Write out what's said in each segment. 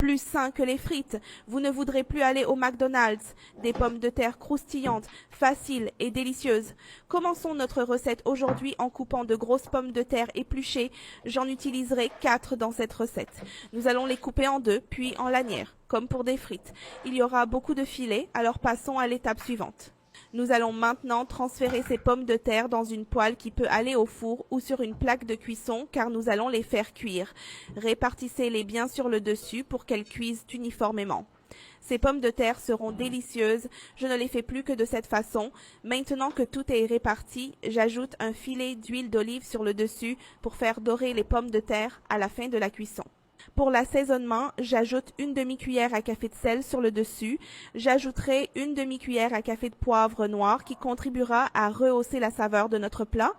plus sain que les frites. Vous ne voudrez plus aller au McDonald's. Des pommes de terre croustillantes, faciles et délicieuses. Commençons notre recette aujourd'hui en coupant de grosses pommes de terre épluchées. J'en utiliserai 4 dans cette recette. Nous allons les couper en deux, puis en lanières, comme pour des frites. Il y aura beaucoup de filets, alors passons à l'étape suivante. Nous allons maintenant transférer ces pommes de terre dans une poêle qui peut aller au four ou sur une plaque de cuisson car nous allons les faire cuire. Répartissez-les bien sur le dessus pour qu'elles cuisent uniformément. Ces pommes de terre seront délicieuses, je ne les fais plus que de cette façon. Maintenant que tout est réparti, j'ajoute un filet d'huile d'olive sur le dessus pour faire dorer les pommes de terre à la fin de la cuisson. Pour l'assaisonnement, j'ajoute une demi-cuillère à café de sel sur le dessus. J'ajouterai une demi-cuillère à café de poivre noir qui contribuera à rehausser la saveur de notre plat.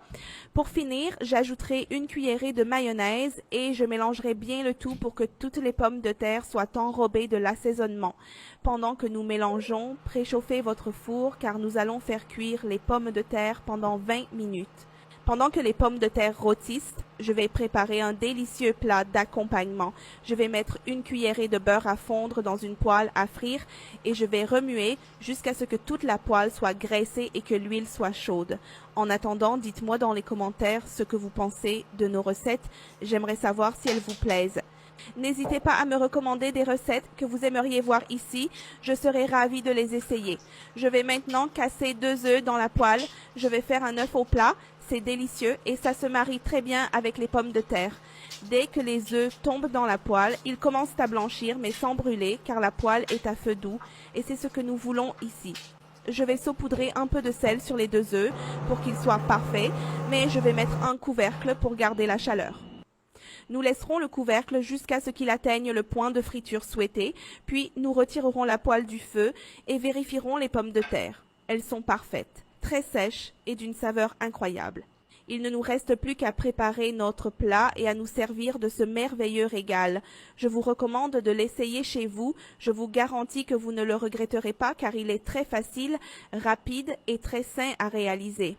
Pour finir, j'ajouterai une cuillerée de mayonnaise et je mélangerai bien le tout pour que toutes les pommes de terre soient enrobées de l'assaisonnement. Pendant que nous mélangeons, préchauffez votre four car nous allons faire cuire les pommes de terre pendant 20 minutes. Pendant que les pommes de terre rôtissent, je vais préparer un délicieux plat d'accompagnement. Je vais mettre une cuillerée de beurre à fondre dans une poêle à frire et je vais remuer jusqu'à ce que toute la poêle soit graissée et que l'huile soit chaude. En attendant, dites-moi dans les commentaires ce que vous pensez de nos recettes. J'aimerais savoir si elles vous plaisent. N'hésitez pas à me recommander des recettes que vous aimeriez voir ici, je serai ravie de les essayer. Je vais maintenant casser 2 œufs dans la poêle, je vais faire un œuf au plat, c'est délicieux et ça se marie très bien avec les pommes de terre. Dès que les œufs tombent dans la poêle, ils commencent à blanchir mais sans brûler car la poêle est à feu doux et c'est ce que nous voulons ici. Je vais saupoudrer un peu de sel sur les 2 œufs pour qu'ils soient parfaits, mais je vais mettre un couvercle pour garder la chaleur. Nous laisserons le couvercle jusqu'à ce qu'il atteigne le point de friture souhaité, puis nous retirerons la poêle du feu et vérifierons les pommes de terre. Elles sont parfaites, très sèches et d'une saveur incroyable. Il ne nous reste plus qu'à préparer notre plat et à nous servir de ce merveilleux régal. Je vous recommande de l'essayer chez vous, je vous garantis que vous ne le regretterez pas car il est très facile, rapide et très sain à réaliser.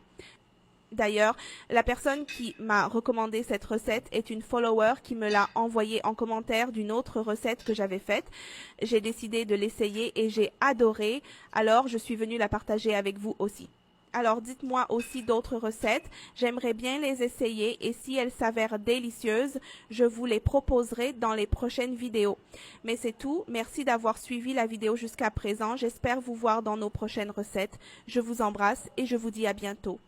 D'ailleurs, la personne qui m'a recommandé cette recette est une follower qui me l'a envoyée en commentaire d'une autre recette que j'avais faite. J'ai décidé de l'essayer et j'ai adoré, alors je suis venue la partager avec vous aussi. Alors dites-moi aussi d'autres recettes, j'aimerais bien les essayer et si elles s'avèrent délicieuses, je vous les proposerai dans les prochaines vidéos. Mais c'est tout, merci d'avoir suivi la vidéo jusqu'à présent, j'espère vous voir dans nos prochaines recettes. Je vous embrasse et je vous dis à bientôt.